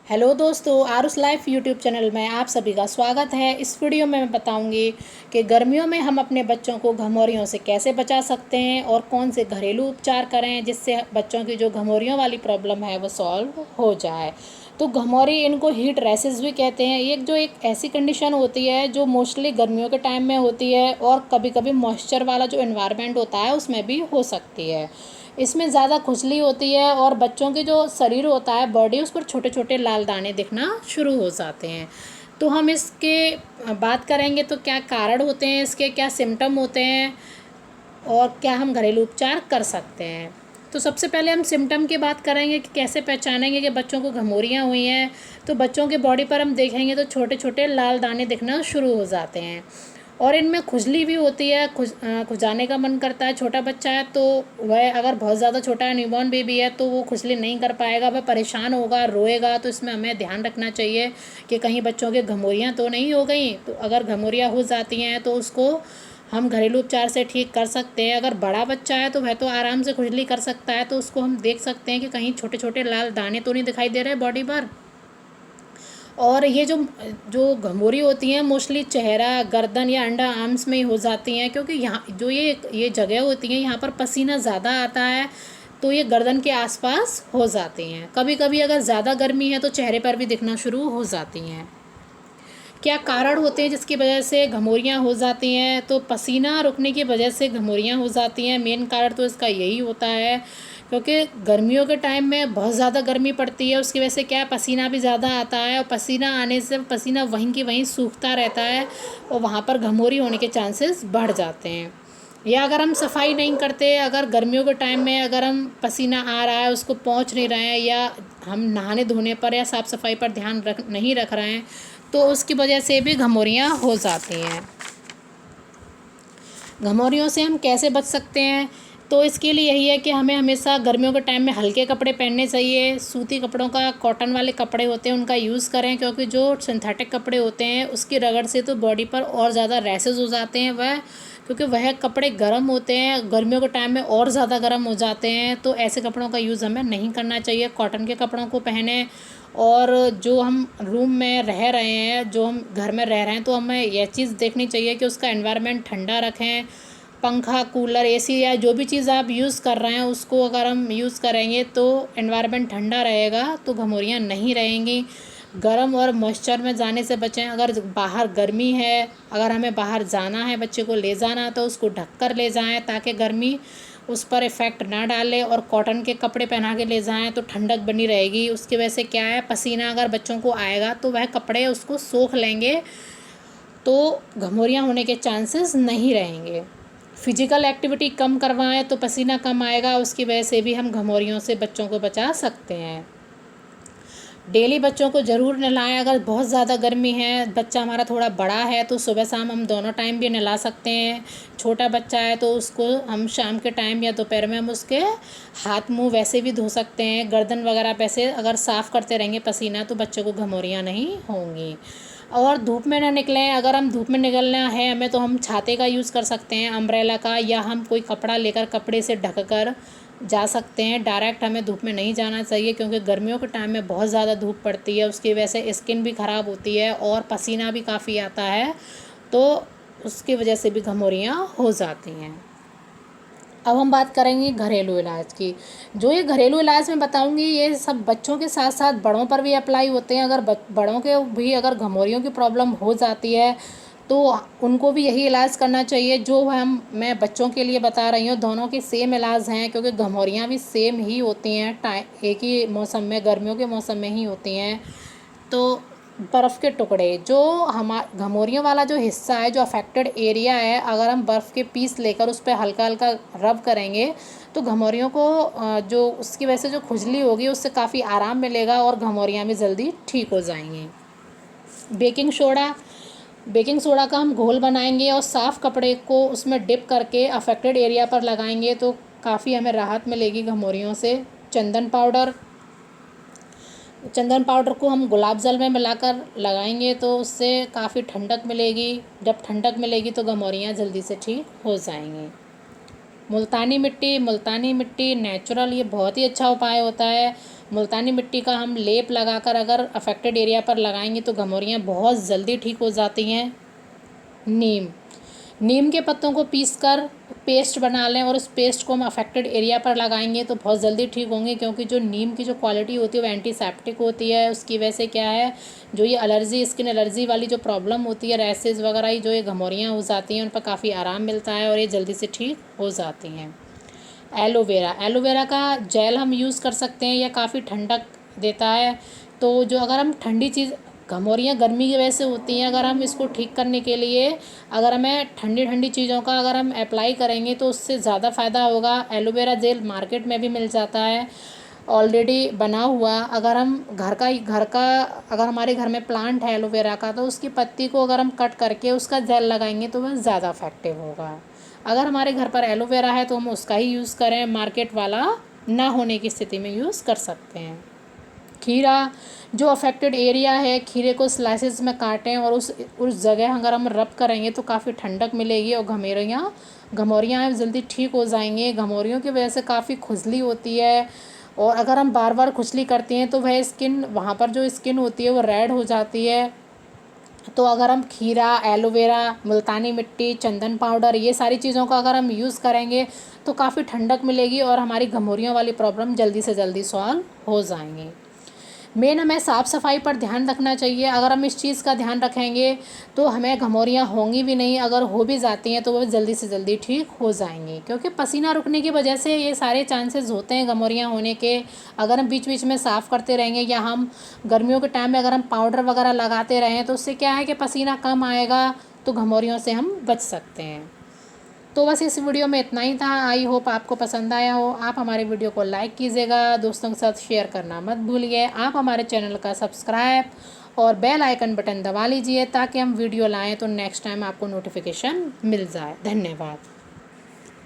Hello दोस्तों, Aarush life YouTube channel में आप सभी का स्वागत है। इस वीडियो में मैं बताऊंगी कि गर्मियों में हम अपने बच्चों को घमौरियों से कैसे बचा सकते हैं और कौन से घरेलू उपचार करें जिससे बच्चों की जो घमौरियों वाली प्रॉब्लम है वो सॉल्व हो जाए। तो घमौरी, इनको हीट रैशेस भी कहते हैं। एक ऐसी कंडीशन होती है जो मोस्टली गर्मियों के टाइम में होती है और कभी कभी मॉइस्चर वाला जो एनवायरनमेंट होता है उसमें भी हो सकती है। इसमें ज़्यादा खुजली होती है और बच्चों के जो शरीर होता है, बॉडी, उस पर छोटे छोटे लाल दाने दिखना शुरू हो जाते हैं। तो हम इसके बात करेंगे तो क्या कारण होते हैं इसके, क्या सिम्टम होते हैं और क्या हम घरेलू उपचार कर सकते हैं। तो सबसे पहले हम सिम्टम की बात करेंगे कि कैसे पहचानेंगे कि बच्चों को घमौरियाँ हुई हैं। तो बच्चों के बॉडी पर हम देखेंगे तो छोटे छोटे लाल दाने दिखना शुरू हो जाते हैं और इनमें खुजली भी होती है। खुजाने का मन करता है। छोटा बच्चा है तो वह अगर बहुत ज़्यादा छोटा है, न्यूबॉर्न बेबी है, तो वो खुजली नहीं कर पाएगा, वह परेशान होगा, रोएगा। तो इसमें हमें ध्यान रखना चाहिए कि कहीं बच्चों के घमौरियाँ तो नहीं हो गई। तो अगर घमौरियाँ हो जाती हैं तो उसको हम घरेलू उपचार से ठीक कर सकते हैं। अगर बड़ा बच्चा है तो वह तो आराम से खुजली कर सकता है, तो उसको हम देख सकते हैं कि कहीं छोटे छोटे लाल दाने तो नहीं दिखाई दे रहे बॉडी पर। और ये जो जो घमौरी होती हैं मोस्टली चेहरा, गर्दन या अंडर आर्म्स में ही हो जाती हैं, क्योंकि यहाँ जो ये जगह होती हैं यहाँ पर पसीना ज़्यादा आता है, तो ये गर्दन के आसपास हो जाती हैं। कभी कभी अगर ज़्यादा गर्मी है तो चेहरे पर भी दिखना शुरू हो जाती हैं। क्या कारण होते हैं जिसकी वजह से घमौरियाँ हो जाती हैं? तो पसीना रुकने की वजह से घमौरियाँ हो जाती हैं। मेन कारण तो इसका यही होता है, क्योंकि गर्मियों के टाइम में बहुत ज़्यादा गर्मी पड़ती है, उसकी वजह से क्या है, पसीना भी ज़्यादा आता है और पसीना आने से पसीना वहीं की वहीं सूखता रहता है और वहाँ पर घमौरी होने के चांसेस बढ़ जाते हैं। या अगर हम सफाई नहीं करते, अगर गर्मियों के टाइम में अगर हम पसीना आ रहा है उसको पहुँच नहीं रहे हैं, या हम नहाने धोने पर या साफ़ सफाई पर ध्यान नहीं रख रहे हैं, तो उसकी वजह से भी घमौरियाँ हो जाती हैं। घमौरियों से हम कैसे बच सकते हैं? तो इसके लिए यही है कि हमें हमेशा गर्मियों के टाइम में हल्के कपड़े पहनने चाहिए। सूती कपड़ों का, कॉटन वाले कपड़े होते हैं उनका यूज़ करें, क्योंकि जो सिंथेटिक कपड़े होते हैं उसकी रगड़ से तो बॉडी पर और ज़्यादा रैशेज़ हो जाते हैं वह, क्योंकि वह कपड़े गर्म होते हैं, गर्मियों के टाइम में और ज़्यादा गर्म हो जाते हैं। तो ऐसे कपड़ों का यूज़ हमें नहीं करना चाहिए। कॉटन के कपड़ों को पहने। और जो हम रूम में रह रहे हैं, जो हम घर में रह रहे हैं, तो हमें यह चीज़ देखनी चाहिए कि उसका एनवायरनमेंट ठंडा रखें। पंखा, कूलर, एसी या जो भी चीज़ आप यूज़ कर रहे हैं उसको अगर हम यूज़ करेंगे तो एनवायरनमेंट ठंडा रहेगा, तो घमौरियाँ नहीं रहेंगी। गर्म और मॉइस्चर में जाने से बचें। अगर बाहर गर्मी है, अगर हमें बाहर जाना है, बच्चे को ले जाना, तो उसको ढक कर ले जाएं ताकि गर्मी उस पर इफ़ेक्ट ना डाले। और कॉटन के कपड़े पहना के ले जाएं तो ठंडक बनी रहेगी। उसकी वजह से क्या है, पसीना अगर बच्चों को आएगा तो वह कपड़े उसको सोख लेंगे, तो घमौरियाँ होने के चांसेस नहीं रहेंगे। फिजिकल एक्टिविटी कम करवाएं तो पसीना कम आएगा, उसकी वजह से भी हम घमौरियों से बच्चों को बचा सकते हैं। डेली बच्चों को ज़रूर नहलाएं। अगर बहुत ज़्यादा गर्मी है, बच्चा हमारा थोड़ा बड़ा है, तो सुबह शाम हम दोनों टाइम भी नहला सकते हैं। छोटा बच्चा है तो उसको हम शाम के टाइम या दोपहर में हम उसके हाथ मुंह वैसे भी धो सकते हैं। गर्दन वगैरह वैसे अगर साफ़ करते रहेंगे पसीना, तो बच्चों को घमौरियाँ नहीं होंगी। और धूप में ना निकलें। अगर हम धूप में निकलना है हमें, तो हम छाते का यूज़ कर सकते हैं, अम्ब्रेला का, या हम कोई कपड़ा लेकर कपड़े से ढक कर जा सकते हैं। डायरेक्ट हमें धूप में नहीं जाना चाहिए, क्योंकि गर्मियों के टाइम में बहुत ज़्यादा धूप पड़ती है, उसकी वजह से स्किन भी ख़राब होती है और पसीना भी काफ़ी आता है, तो उसकी वजह से भी घमौरियाँ हो जाती हैं। अब हम बात करेंगे घरेलू इलाज की। जो ये घरेलू इलाज मैं बताऊंगी, ये सब बच्चों के साथ साथ बड़ों पर भी अप्लाई होते हैं। अगर बड़ों के भी अगर घमौरियों की प्रॉब्लम हो जाती है तो उनको भी यही इलाज करना चाहिए जो मैं बच्चों के लिए बता रही हूँ। दोनों के सेम इलाज हैं, क्योंकि घमौरियाँ भी सेम ही होती हैं, एक ही मौसम में, गर्मियों के मौसम में ही होती हैं। तो बर्फ़ के टुकड़े, जो घमौरियों वाला जो हिस्सा है, जो अफेक्टेड एरिया है, अगर हम बर्फ़ के पीस लेकर उस पर हल्का हल्का रब करेंगे तो घमौरियों को जो उसकी वजह से जो खुजली होगी उससे काफ़ी आराम मिलेगा और घमौरियाँ भी जल्दी ठीक हो जाएंगी। बेकिंग सोडा का हम घोल बनाएंगे और साफ़ कपड़े को उसमें डिप करके अफेक्टेड एरिया पर लगाएंगे तो काफ़ी हमें राहत मिलेगी घमौरियों से। चंदन पाउडर को हम गुलाब जल में मिलाकर लगाएंगे तो उससे काफ़ी ठंडक मिलेगी। जब ठंडक मिलेगी तो घमौरियाँ जल्दी से ठीक हो जाएंगी। मुल्तानी मिट्टी नेचुरल, ये बहुत ही अच्छा उपाय होता है। मुल्तानी मिट्टी का हम लेप लगाकर अगर अफेक्टेड एरिया पर लगाएंगे तो घमौरियाँ बहुत जल्दी ठीक हो जाती हैं। नीम के पत्तों को पीसकर पेस्ट बना लें और उस पेस्ट को हम अफेक्टेड एरिया पर लगाएंगे तो बहुत जल्दी ठीक होंगे, क्योंकि जो नीम की जो क्वालिटी होती है वो एंटीसेप्टिक होती है। उसकी वजह से क्या है, जो ये एलर्जी, स्किन एलर्जी वाली जो प्रॉब्लम होती है, रैसेस वगैरह, जो ये घमौरियाँ हो जाती हैं, उन पर काफ़ी आराम मिलता है और ये जल्दी से ठीक हो जाती हैं। एलोवेरा का जेल हम यूज़ कर सकते हैं, यह काफ़ी ठंडक देता है। तो जो अगर हम ठंडी चीज़, घमौरियाँ गर्मी की वजह से होती हैं, अगर हम इसको ठीक करने के लिए अगर हमें ठंडी ठंडी चीज़ों का अगर हम अप्लाई करेंगे तो उससे ज़्यादा फ़ायदा होगा। एलोवेरा जेल मार्केट में भी मिल जाता है ऑलरेडी बना हुआ। अगर हम घर का अगर हमारे घर में प्लांट है एलोवेरा का, तो उसकी पत्ती को अगर हम कट करके उसका जेल लगाएंगे तो वह ज़्यादा इफेक्टिव होगा। अगर हमारे घर पर एलोवेरा है तो हम उसका ही यूज़ करें, मार्केट वाला ना होने की स्थिति में यूज़ कर सकते हैं। खीरा, जो अफेक्टेड एरिया है, खीरे को स्लाइसेस में काटें और उस जगह अगर हम रब करेंगे तो काफ़ी ठंडक मिलेगी और घमौरियाँ जल्दी ठीक हो जाएंगे। घमौरियों की वजह से काफ़ी खुजली होती है और अगर हम बार बार खुजली करते हैं तो वह स्किन, वहाँ पर जो स्किन होती है वो रेड हो जाती है। तो अगर हम खीरा, एलोवेरा, मुल्तानी मिट्टी, चंदन पाउडर, ये सारी चीज़ों का अगर हम यूज़ करेंगे तो काफ़ी ठंडक मिलेगी और हमारी घमौरियों वाली प्रॉब्लम जल्दी से जल्दी सॉल्व हो जाएंगी। मेन हमें साफ़ सफाई पर ध्यान रखना चाहिए। अगर हम इस चीज़ का ध्यान रखेंगे तो हमें घमौरियाँ होंगी भी नहीं, अगर हो भी जाती हैं तो वो जल्दी से जल्दी ठीक हो जाएंगी, क्योंकि पसीना रुकने की वजह से ये सारे चांसेस होते हैं घमौरियाँ होने के। अगर हम बीच बीच में साफ़ करते रहेंगे या हम गर्मियों के टाइम में अगर हम पाउडर वगैरह लगाते रहें तो उससे क्या है कि पसीना कम आएगा, तो घमौरियों से हम बच सकते हैं। तो बस इस वीडियो में इतना ही था। आई होप आपको पसंद आया हो। आप हमारे वीडियो को लाइक कीजिएगा, दोस्तों के साथ शेयर करना मत भूलिए। आप हमारे चैनल का सब्सक्राइब और बेल आइकन बटन दबा लीजिए ताकि हम वीडियो लाएं तो नेक्स्ट टाइम आपको नोटिफिकेशन मिल जाए। धन्यवाद।